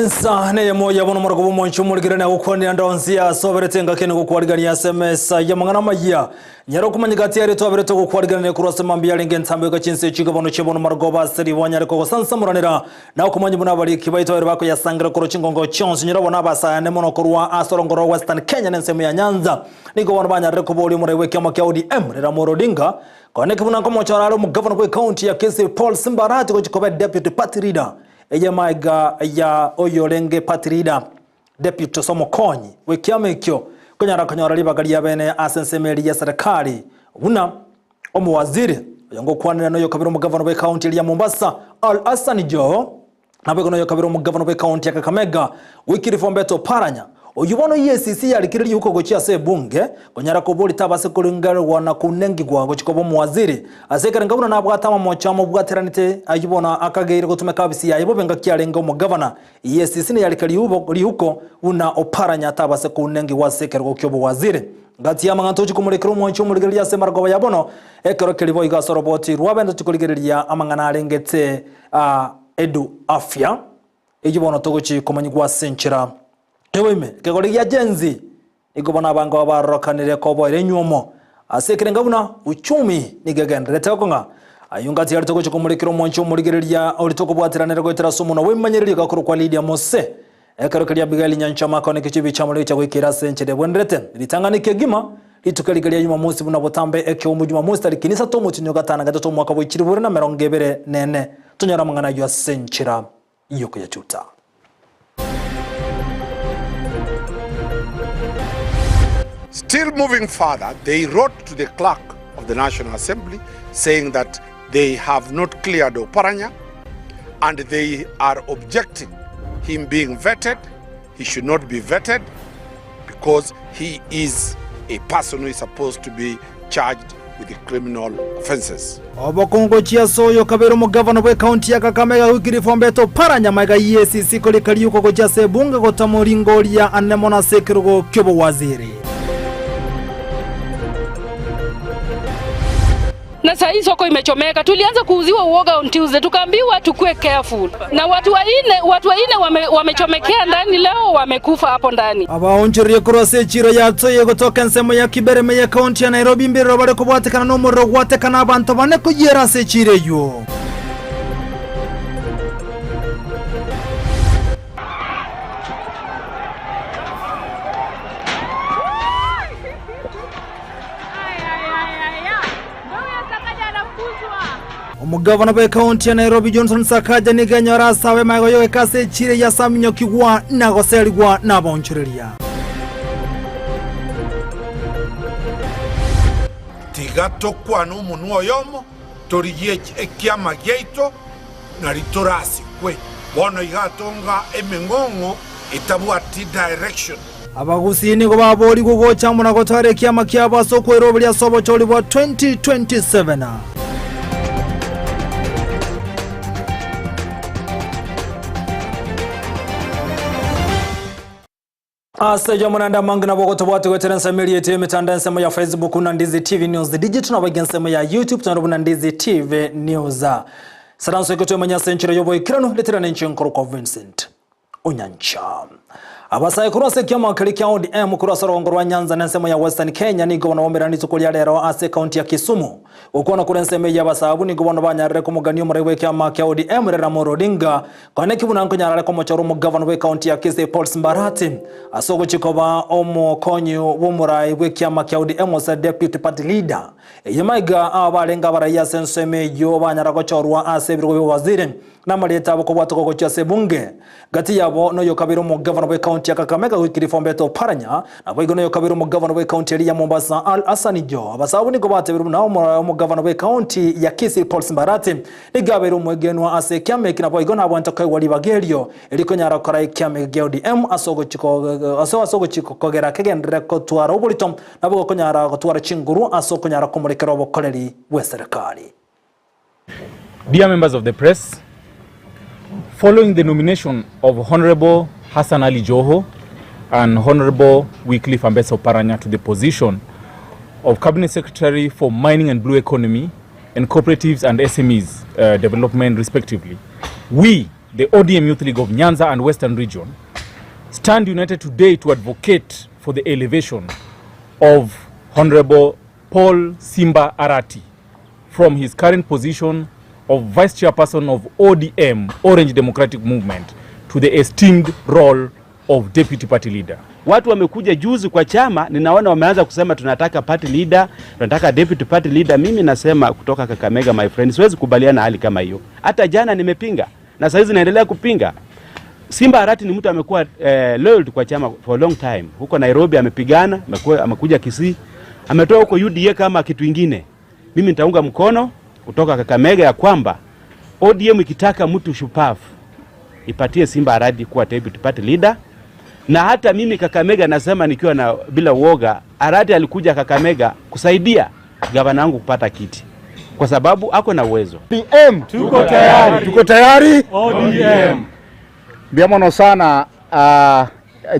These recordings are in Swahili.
ensa ne moya bono morogo monchu murigirana gukwani andonzia soberetenga kene gukwarigania SMS ya mangana maya nyaro kumanyigati yari tobereto gukwarigana kurose mambia lenge ntambe gachinse chiga bono chebono marogoba seri wanyare ko sansa muranira na kumanyi buna bali kibaito yari bako yasangira koro chingongo chonsi nyaro bona basa ne mono kurwa asorongoro Western Kenya nseme ya Nyanza niko bona banyare ko boli murewe kyama kya ODM rera morodinga kone kibuna ko mochara mu governor ko county ya Kisii Paul Simbarati ko chikobe deputy party leader Ejamaiga ya oyolenge party leader deputy Somokonyi wekiamekyo kanyara libagari ya bene asensemeli ya serikali una omuwaziri yango kwanira no kabiro mu governor we county ya Mombasa Al Hassan Joho nabego no kabiro mu governor we county ya Kakamega Wikirifombeto Paranya oyubono EACC yalikiriri yuko gochya se bunge konyara ko boli tabase kulingara wana kunengi gwa gochiko bo muwaziri asekara ngabuna nabwatama mochamo bwateranite ayibona akageire gutumeka bisi yayibo benga kyalenga mu governor EACC ne yalikari yubo lihuko una Oparanya tabase kunengi wasekera go kyobo waziri ngati ya manganto chikumurekero moncho muligeria se margo yabono ekero kelibo igasoroboti rwabendo chikuligeria amangana alengete edu afya ejibono togochi komanyigwa senchira Eweme kegoli ya jenzi igobona abanga babarokanire ko boire nyumo asekere ngabuna uchumi nigegendere konga ayungati yari toko kumurikiro moncho murigereria olitoko bwatiranire go terasumo no wemanyereri gakuru kwa Lydia Mose ekero kali abigali nyanchama kone kichibi chamule cha gwikira senchede bwenderete litanganike gima litukaligalia nyuma munsi buna botambe ekyo mu juma munsi talikinisa to mutinyo gatana gatatu mwaka bwikiri buri na merongebere nene tunyara mangana yo senchira yoko ya chuta. Still moving further, they wrote to the clerk of the National Assembly saying that they have not cleared Oparanya and they are objecting him being vetted. He should not be vetted because he is a person who is supposed to be charged with the criminal offenses. Obokongo chiaso yo kabero mu governor we county ya Kakamega Wikirifombeto Paranya maiga EACC kole kali yuko gocha sebunga gotamuringoria anemona sekero kyobo waziri. Na saa hii soko imechomeka, tulianza kuuziwa uoga on Tuesday, tukaambiwa tukue careful. Na watu waine wamechomekea ndani leo, wamekufa hapo ndani. Abaonjeri kurose chiro ya tsoye kutoka nsemo ya Kibereme ya county ya Nairobi mbiro bare kubwatekana no muro gwatekana abantu bane kugera se chireyo. Umugavana wa county ya Nairobi Johnson Sakaja niganya rasawe magoyo ekase chire ya saminyo kigwa na goseligwa na bonchureria Tigato kwa n'umuntu oyomo toriye ekyama geito na litorasi kwe bono igatonga emengongo etabwati direction abagusini go babori gugocha muna gotare kyama kyabaso kwerobya lya sobo choli bwa 2027 Aseja mwananda mangina bogoto bwate weterensa miliete mitanda nsemo ya Facebook na Ndizi TV News digital na bagensemo ya YouTube tunarubu na Ndizi TV News. Saranso ikoto manya senchira yobo ikirano letera nchinkoro kwa Vincent Onyancha. Abasaye kurose kyama kali kya ODM kurasa rongorwa Nyanza nsemo ya Western Kenya ni gobona womerani tukulia lero ase county ya Kisumu ukona kurenseme ya basabu ni gobona banyarere ko muganyo murewe kyama kya ODM rera morodinga kone kibuna nkonyarare ko mochoro mu governor we county ya Kisii Paul Simbarati asogo chikoba omukonyi w'umurai we kyama kya ODM was deputy party leader yemaiga abalenga baraya senseme yo banyara ko chorwa ase birwo waziri namaleta abo ko bwatoko ko cyase bunge gati yabo no yo kabiro mu governor we county ya Kakamega Wikirifombeto Paranya nabo igono yo kabiro mu governor we county ya Mombasa Al Hassan Joho abasabu niko batebiru nawo mu governor we county ya Kisii Paul Simbarati igabero mwegenwa ase kyame kinabo igona abanta kai wali bagelio eliko nyara kora kyame GODM asogo chiko kogera kegendere ko twara ubulito nabo ko nyara ko twara chinguru asoko nyara komurekero bokoleri we serikali. Dear members of the press, following the nomination of Honorable Hassan Ali Joho and Honorable Wycliffe Ambetsa Oparanya to the position of Cabinet Secretary for Mining and Blue Economy and Cooperatives and SMEs Development respectively, we the ODM Youth League of Nyanza and Western Region, stand united today to advocate for the elevation of Honorable Paul Simba Arati from his current position of Vice Chairperson of ODM, Orange Democratic Movement, to the esteemed role of Deputy Party Leader. Watu wamekuja juzi kwa chama, ninaona wameanza kusema tunataka party leader, tunataka deputy party leader. Mimi nasema kutoka Kakamega, my friend, siwezi kubaliana hali kama hiyo. Hata jana nimepinga na saizi naendelea kupinga. Simba Arati ni mtu amekuwa loyal kwa chama for a long time. Huko Nairobi amepigana, amekuja Kisii, ametoa huko UDA kama kitu kingine. Mimi nitaunga mkono kutoka Kakamega ya kwamba ODM ikitaka mtu shupavu ipatie Simba Arati kuwa deputy party leader. Na hata mimi Kakamega nasema nikiwa na bila uoga, Arati alikuja Kakamega kusaidia gavana wangu kupata kiti kwa sababu ako na uwezo. PM tuko tayari. Tuko tayari. ODM. Biamono sana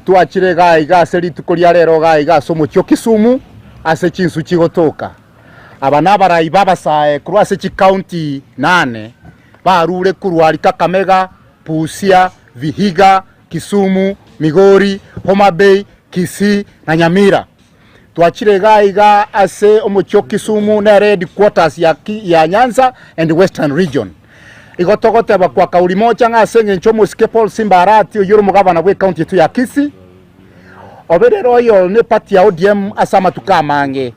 tuachire gai seri tukoria rero gai somo kyo Kisumu ase chinsu chigotoka. Abana barai babasae kurwase chi county 8 barure kurwari Kakamega, Busia, Vihiga, Kisumu, Migori, Homa Bay, Kisii na Nyamira. Tuachire gaiga ase omocho Kisumu na red quarters ya Nyanza and Western Region. Igotogote bakwa kauli moja ngasenge nchomo Paul Simba Arati oyoro mugabana we county tu ya Kisii. Obere royal ne party ya ODM asama tukamange.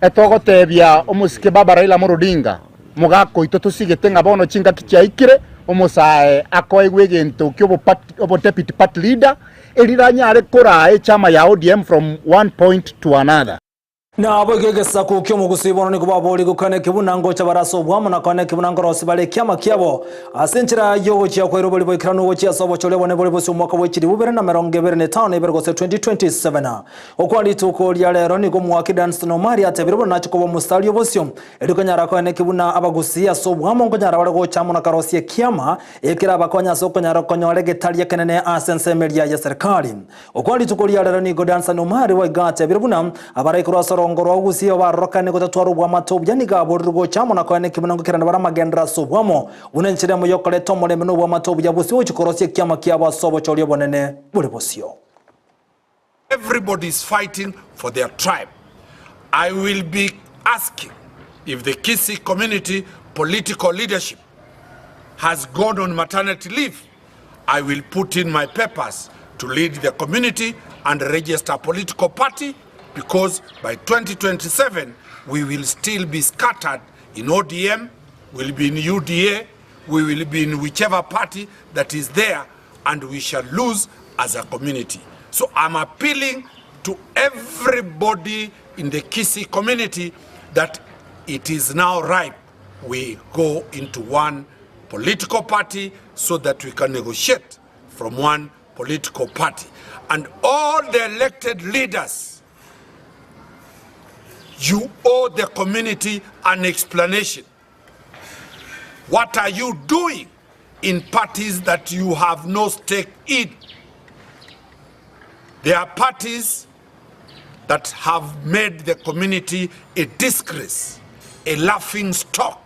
Etogote bya omusike baba Raila Odinga mugako itotusigetenga bono chinga kichaikire omusae akoigwe gento kyobo deputy party leader eliranyare kora chama ya ODM from one point to another. Na abogegesa ku kyo mugusibono ni kubaboli gukane kibunango cyabaraso bwamo nakane kibunango rose bale kyama kyabo asenchira yo cya kwero boli boikrano wo cya sobo chole bone boli bosi umwaka w'ekiri bubere na 2025 ibergose 2027 okwali tuko lya lero ni gomwaki dance no mari atebirbo na chikobo mustali obosyo edukanyara kane kibuna abagusi asobwamo ngonyara bale go cyamo na karosi kyama ekira bakonya sokonyara konyore getalie kenene asense media ya serikali okwali tuko lya lero ni go dance no mari wa gate biribuna abare kurasa ngoro ogusiyo barokane gotatwaro bwa matobya ni gabo rugo cyamo na kwane kibunango kirana baramagendra sobwamo unenchire mu yokole tomole meno bwa matobya busiyo chikorosie kyama kyaba sobo cholyo bonene buri bosyo. Everybody is fighting for their tribe. I will be asking if the Kisii community political leadership has gone on maternity leave. I will put in my papers to lead the community and register a political party, because by 2027 we will still be scattered in ODM, we'll be in UDA, we will be in whichever party that is there, and we shall lose as a community. So I'm appealing to everybody in the Kisii community that it is now ripe we go into one political party so that we can negotiate from one political party. And all the elected leaders, you owe the community an explanation. What are you doing in parties that you have no stake in? There are parties that have made the community a disgrace, a laughing stock.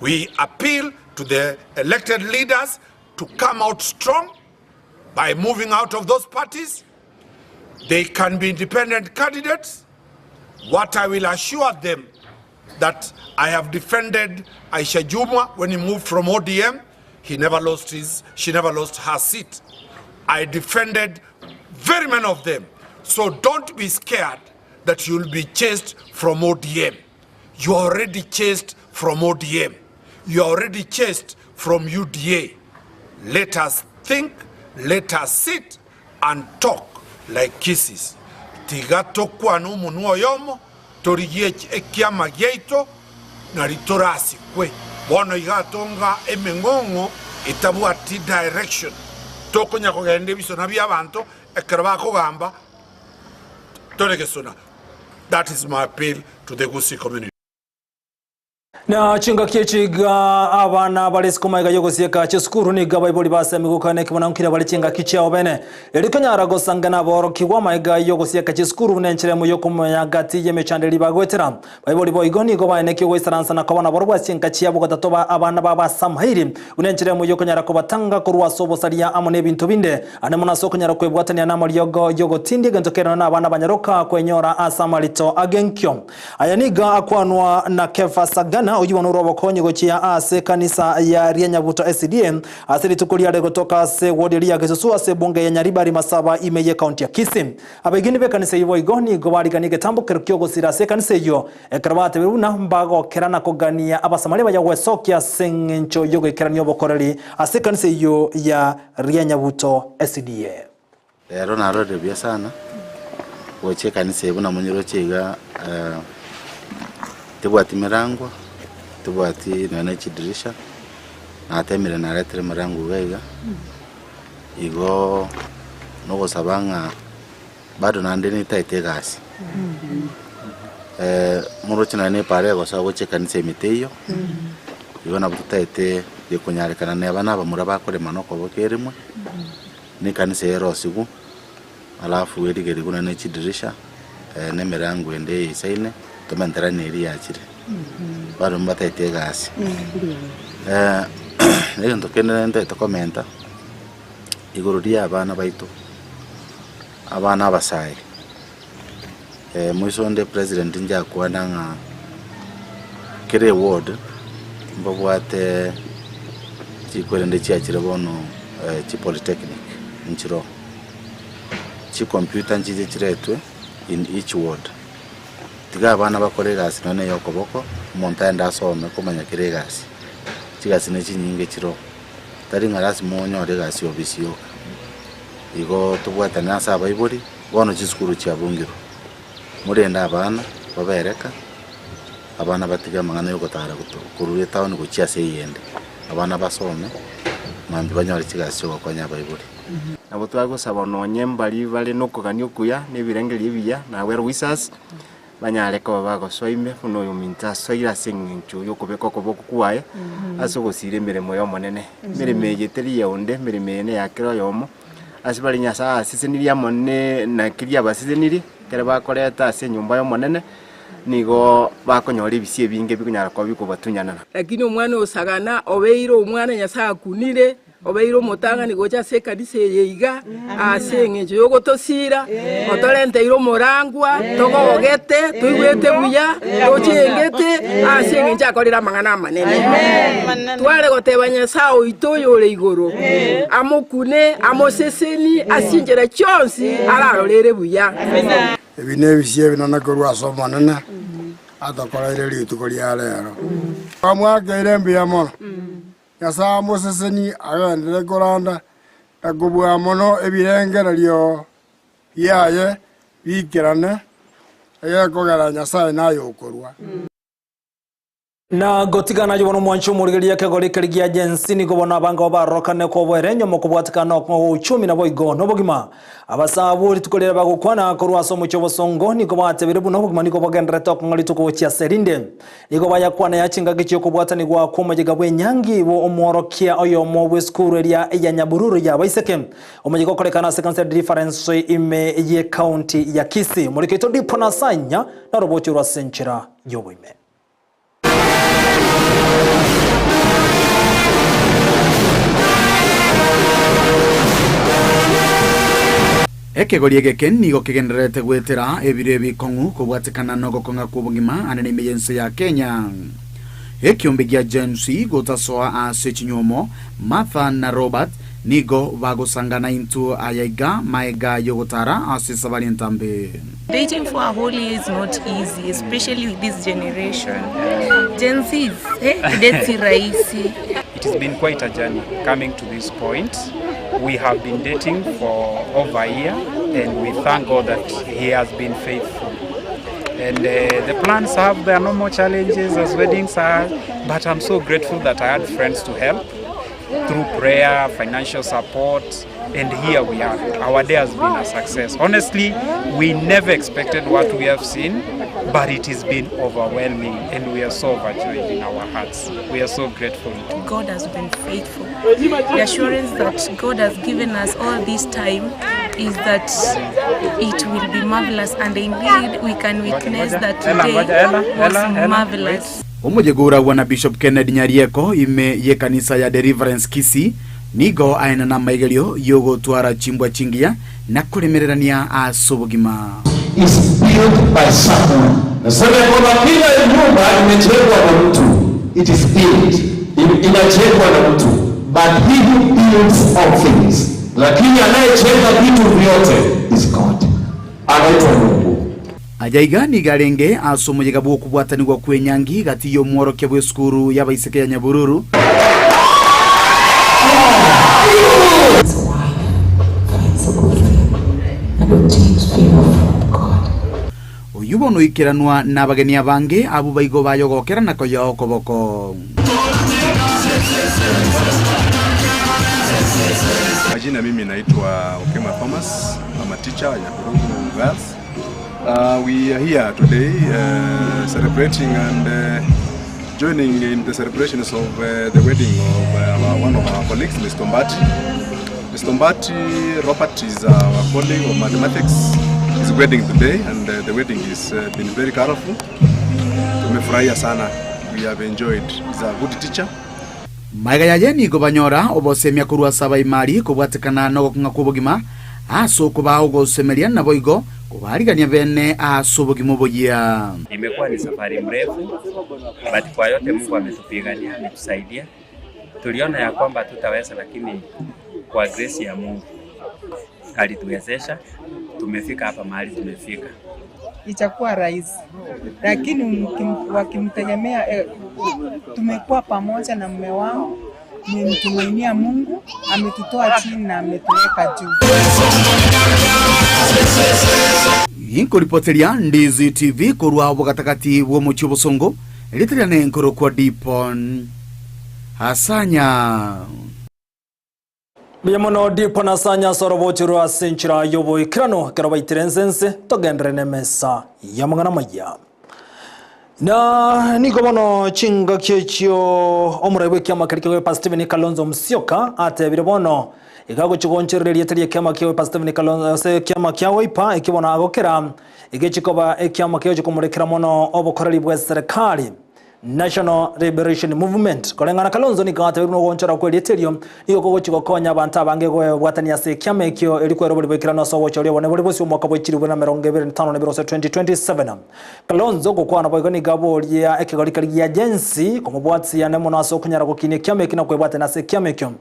We appeal to the elected leaders to come out strong by moving out of those parties. They can be independent candidates. What I will assure them that I have defended Aisha Juma when he moved from ODM. She never lost her seat. I defended very many of them. So don't be scared that you'll be chased from ODM. You are already chased from ODM. You are already chased from UDA. Let us think, let us sit and talk like kisses. Tigato kwa numu yomo toriye ekiama geito na ritorasi kwe bono igatonga emengongo itabuati direction toko nyako gende biso na byabantu ekraba ko gamba torekesona. That is my appeal to the Gusii community. Na chinga kichiga abana bali sikuma igayogosieka cheskuru ni gaba iboli basemi gukane kibona nkira bali chinga kichao bene elikonyara gosangana boro kigwa maiga yogosieka cheskuru nenchire mu yokumya gati yemechandeli bagwetera bayiboli boygoni go bane kiwe saransa na kabana boro bwachinga chiabo gatatoba abana baba samhairi unenchire mu yokonyara ko batanga kurwa sobo saria amone bintu binde ane muna sokonyara ko bwatanya na yogo tindi gantokera na abana banyaroka kwenyora asamalito agenkyo ayaniga akwanwa na Kefa Sagana ujiwa nurobo konye gochia ase kanisa ya Ryanyabuto SDM asili tukulia kutoka ase wodi ya Kisusu ase bunge ya Nyaribari Masaba imeye kaunti ya Kisii abegini be kanisa yivo igoni gobari kanige tambo kirkyogo sira ase kanisa yo ekrabate biruna mbago kerana kogania abasamali baya wesokia sengencho yogo kerani obokoreri ase kanisa yo ya Ryanyabuto SDM rero narode bya sana woche kanisa ibuna munyiro chiga tibwati mirangwa tibwati nane chidirisha na atemire na letre mirangu gaiga igo nogo sabanga bado nandeni taite gasi murochi nane pare go sawo kanisa imiteyo igo na butaite yekunyarikana ne abana bamura bakore manoko bokerimwe ni kanisa yerosigu alafu erigeri kuna ne chidirisha ne mirangu ende isaine tomantara neri yachire baro mbataite gasi nero ndokene nda komenta igororia abana baito abana abasaye muisonde president nja kwana nga kire ward mbobwate chikorende chiachire bono chi polytechnic nchiro chi computer nchije chiretwe in each ward tiga abana bakore gasi none yokoboko montaenda asome kumanya kire gasi chigasi ne chinyinge chiro tari ngarasi monyo re gasi obisio igo tubwata nasa abayibori bono chiskuru cyabungiro murenda abana babereka abana batiga mangana yo gotara kurure town go chiase yende abana basome mambi banyari chigasi go kwanya abayibori abo twago sabononye mbali bale nokuganyo kuya nebirengeri biya na were wisas banyareko bago soime funo yuminta soira sengincho yokobeko koboko kuwaye asogosire miremo yo monene mireme yeteri yaonde mireme ne yakiro yomo asibali nyasa siseniri amone na kiria basiseniri kere bakoreta ase nyumba yo monene nigo bakonyora bisie binge bikunyara ko bikobatunyana lakini omwana osagana obeiro omwana nyasa akunire obeiro motanga nigocha sekanise yeiga asengenjo yogotosira otorente iro morangwa togogete tuigwete buya tochengete asengenja akorira mangana manene tware gotebanya sao itoyore igoro amokune amoseseni asinjera chonsi ararorere buya ebine bisie binana korwa somanana atokora ire tukoria rero amwagere mbia mono yasa moseseni agandire koranda akubwa mono ebirengera lyo yaye bikirane ayakogara nyasaye nayo okorwa na gotigana yobono mwancho murigeria kegori kerigia jensi ni gobona banga barokane ko bwerenyo mukubwatikana ko uchumi na boigo no bogima abasaburi tukolera bagukwana korwa somo cyobosongo ni gobate birebu no bogima ni gobagendera to ngari tukochya serinde ni gobaya kwana yachinga gicho kubwatani gwa komajiga bwenyangi bo omworokia oyo mo bweskuru eria ya Nyabururu ya baiseke omajiga kolekana second difference ime ye county ya Kisii muriketo dipona sanya na roboti rwa senchira yoboime ekegori egeke nigo kigenderete gwetera ebire bikongu kubwatikana no gokonga kubugima anene emergency ya Kenya ekiombe gya jensi gotasoa ase chinyomo Martha na Robert nigo bagosangana into ayaiga maega yogotara ase sabali ntambe. Dating for a whole year is not easy, especially with this generation. Gen Z's, It has been quite a journey coming to this point. We have been dating for over a year and we thank God that He has been faithful. And the plans have their normal challenges as weddings are, but I'm so grateful that I had friends to help through prayer, financial support, and here we are. Our day has been a success. Honestly, we never expected what we have seen. but it has been overwhelming, and we are so overjoyed in our hearts. We are so grateful. God has been faithful. The assurance that God has given us all this time is that it will be marvelous, and indeed we can witness that today was marvelous. Umujegura wana Bishop Kennedy Nyarieko ime ye kanisa ya Deliverance Kisii nigo aina na maigelio yogo tuara chimbwa chingia na kuremererania asobogima. Is built by someone. Nasema kwamba kila nyumba imejengwa na mtu. It is built. Inajengwa na mtu. But he who builds all things. Lakini anayejenga vitu vyote is God. Anaitwa Mungu. Ajaigani garenge asomojega bwo kubwatanirwa kwenyangi gati yo mworoke bwe skuru yabaiseke ya Nyabururu. Uyubo no ikiranwa na bageni abange abu baigo bayogokera na koyo koboko. Majina mimi naitwa Okema Thomas, I'm a teacher at Nyabururu Girls. We are here today celebrating and joining in the celebrations of the wedding of one of our colleagues, Mr. Mbati. Mr. Mbati Robert is our colleague of mathematics. His wedding today, and the wedding has been very colorful. Tumefurahia sana. We have enjoyed. He's a good teacher. Maiga yajeni gobanyora obosemia kurwa saba imari kubwatikana no ngakubogima aso kubaho gosemelia na boigo kubarigania bene asobogimo bogia. Imekuwa ni safari mrefu, but kwa yote Mungu ametupigania, ametusaidia. Tuliona ya kwamba tutaweza, lakini kwa grace ya Mungu alituwezesha, tumefika hapa mahali tumefika. Itakuwa rahisi, lakini wakimtegemea tumekuwa pamoja na mume wangu, nimemtumainia Mungu, ametutoa chini na ametuweka juu. Yinko ripoteria Ndizi TV kurwa bogatakati wo muchi bosongo litirane nkoro kwa Dipon Hasanya Biyamono Dipon Hasanya sorobochiro asenchira yobo ikrano karabaitirensense togendere nemesa yamangana maya na niko bono chinga kyekyo omurebe kyama karikwe pa Stephen Kalonzo Musyoka atebire bono igago chigoncherere yetari kyama kyewe pa Stephen Kalonzo se kyama kyawe ipa ikibona agokera igechikoba ekyama kyeje kumurekera mono obokorari bwa serikali National Liberation Movement kolengana Kalonzo ni gata bino gonchera kweli eterio iyo kogo chigokonya abantu abange gwe bwatania se kyama ekyo elikwe robuli bekirano so wocho lyo bone bose umwaka bwechiri bwana 2025 Kalonzo gukwana bwegoni gabo lya ekigorikari ya agency komubwatsi ya nemo naso kunyara gukine kyama ekina kwebwate na se kyama ekyo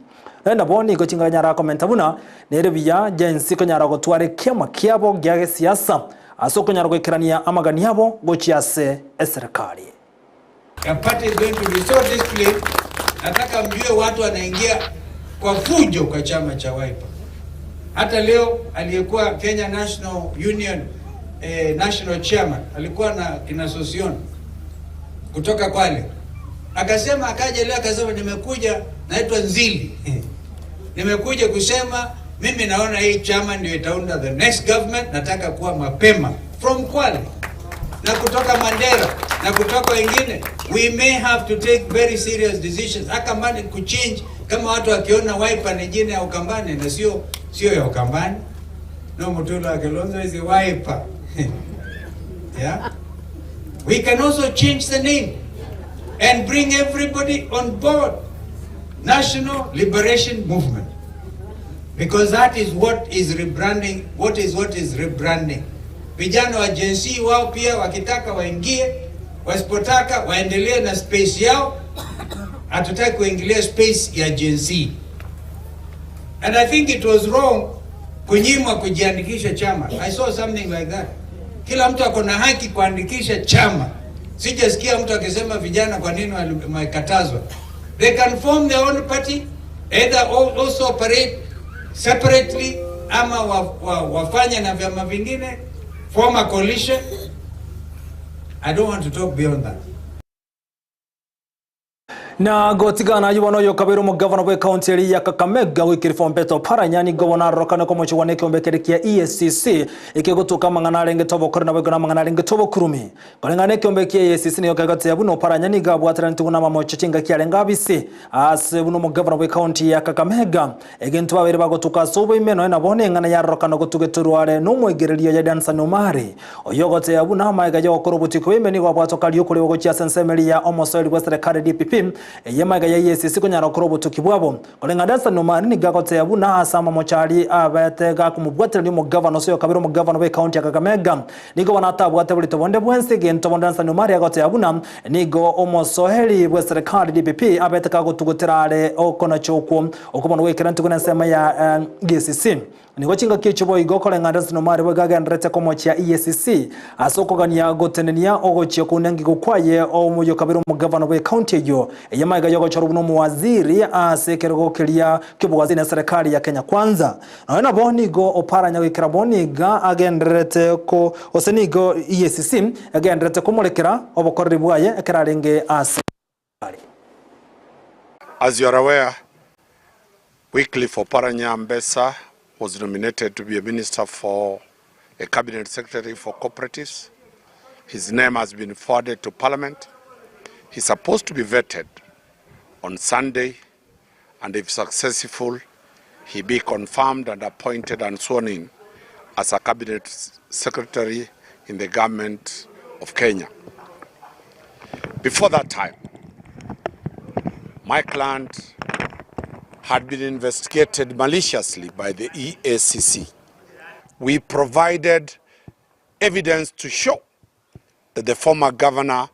enda boni go chinganya ra komenta buna nere biya agency kunyara gutware kyama kyabo gyage siasa aso kunyara gwekirania amagani yabo gochiase eserikali. The party is going to be so displayed. Nataka mjue watu wanaingia kwa fujo kwa chama cha Wiper. Hata leo aliyekuwa Kenya National Union National Chairman alikuwa na kina Sosion kutoka Kwale. Akasema akaja leo akasema nimekuja naitwa Nzili. Nimekuja kusema mimi naona hii chama ndio itaunda the next government, nataka kuwa mapema from Kwale. Na kutoka Mandera na kutoka wengine, we may have to take very serious decisions. Akambani kuchange kama watu wakiona Wiper ni jina ya Ukambani na sio ya Ukambani. No, Mutula wa Kalonzo is a Wiper. Yeah. We can also change the name and bring everybody on board. National Liberation Movement. Because that is what is rebranding. What is rebranding. Vijana wa Gen Z wao pia wakitaka waingie, wasipotaka waendelee na space yao. Hatutaki kuingilia space ya Gen Z. And I think it was wrong kunyimwa kujiandikisha chama. I saw something like that. Kila mtu ako na haki kuandikisha chama. Sijasikia mtu akisema vijana kwa nini wamekatazwa. They can form their own party, either also operate separately ama wafanya na vyama vingine, form a coalition. I don't want to talk beyond that. Na gotigana yubono yo kabiro mu governor we county ya Kakamega wikirifo Mbeto Oparanya ni governor rokana ko mucho waneke ombekerekia EACC ikigotuka mangana renge tobo korna we gona mangana renge tobo kurumi kolengane kyombekia EACC ni yokagate yabuno Oparanya ni gabwa atranituna mamo chinga kyalenga bisi ase buno mu governor we county ya Kakamega egintu babere bagotuka sobo imeno na bone ngana ya rokana gotugeturware no mwegererio ya dansa no mare oyogote yabuna maiga yo korobutiko imeni gwabwatoka lyukuri wo chia sensemeli ya omosori westre kare DPP yemaga ya EACC kunyara korobutuki bwabo olenga dansa no mari ni gagote yabuna asama mochari abatega kumubwatira mu governor so kabiro mu governor we county ya Kakamega nigo banatabwate buli tobonde bwense gento bondansa no mari gagote yabuna nigo omosoheli westre kare DPP abateka gotugoterare okona choko okubona we kirantu kuna sema ya EACC nigo chinga kichubo igokole ngandansa no mari wegaga ndrete komochi ya EACC asoko gania gotenenia ogochio kunengi gukwaye omuyo kabiro mu governor we county yo yamaga yogo chorubuno mu waziri asekerego kelia kibwazi na serikali ya Kenya Kwanza na boni go Oparanya wikira boni ga agendrete ko osenigo EACC agendrete ko molekera obokorri bwaye ekerarenge as. As you are aware, Wycliffe Oparanya Ambessa was nominated to be a minister for a cabinet secretary for cooperatives. His name has been forwarded to Parliament. He's supposed to be vetted on Sunday, and if successful, he be confirmed and appointed and sworn in as a cabinet secretary in the government of Kenya. Before that time, my client had been investigated maliciously by the EACC. We provided evidence to show that the former governor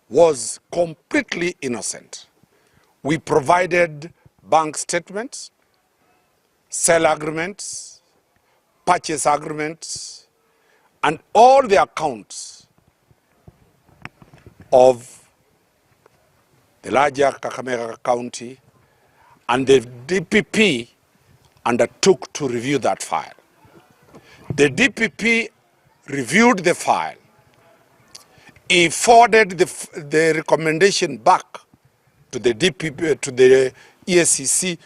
was completely innocent. We provided bank statements, sale agreements, purchase agreements, and all the accounts of the larger Kakamega County, and the DPP undertook to review that file. The DPP reviewed the file. He forwarded the recommendation back to the DPP, to the EACC,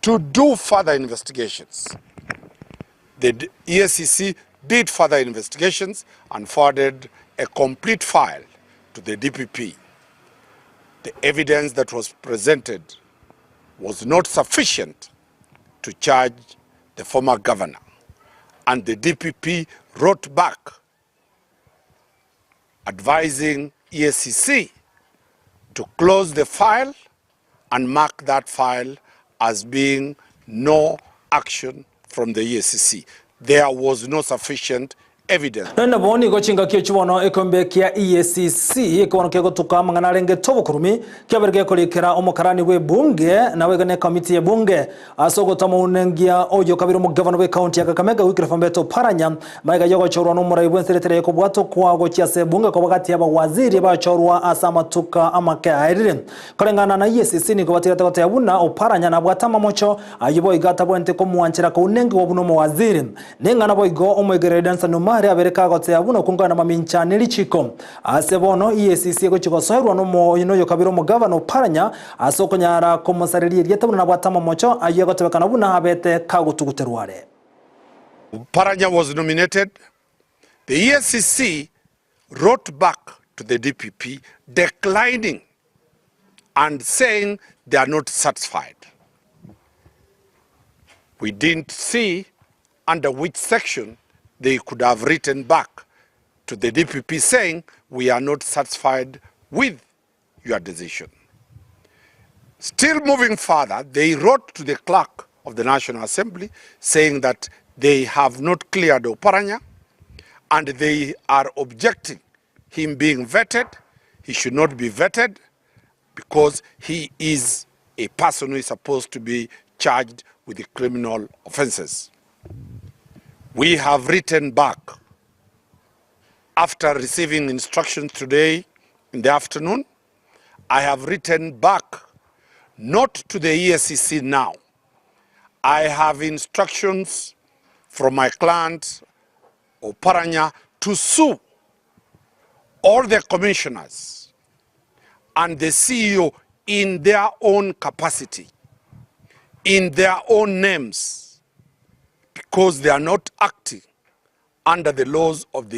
to do further investigations. The EACC did further investigations and forwarded a complete file to the DPP. The evidence that was presented was not sufficient to charge the former governor, and the DPP wrote back advising EACC to close the file and mark that file as being no action from the EACC. There was no sufficient evidence. Nenda boni go chinga kichubono ekombe kia EACC ekono kego tukama ngana renge tobo kurumi kyaberge kolikera omokarani we bunge na wegane committee ya bunge asogo tamo unengia ojo kabiro mu governor we county ya Kakamega Wycliffe Mbeto Oparanya maiga yogo chorwa no murai bwenseretere ko bwato kwa go chiase bunge ko bagati ya waziri ba chorwa asama tuka amakairire kolengana na EACC ni ko batira takote yabuna Oparanya na bwatama mocho ayibo igata bwente ko muanchira ko unengi wobuno mu waziri nengana boigo omwegere dansa no mari abereka gote abuno kungana maminchane lichiko asebono EACC go chigosoerwa no moyino yo kabiro mu governor Oparanya asokonyara ko musariri yetabuna na bwatama mocho ayegote bekana buna abete kagutuguterware. Oparanya was nominated. The EACC wrote back to the DPP declining and saying they are not satisfied. We didn't see under which section they could have written back to the DPP saying, we are not satisfied with your decision. Still moving further, they wrote to the clerk of the National Assembly saying that they have not cleared Oparanya and they are objecting him being vetted. He should not be vetted because he is a person who is supposed to be charged with the criminal offenses. We have written back after receiving instructions today in the afternoon. I have written back not to the EACC now. I have instructions from my client Oparanya to sue all the commissioners and the CEO in their own capacity, in their own names, because they are not acting under the laws of the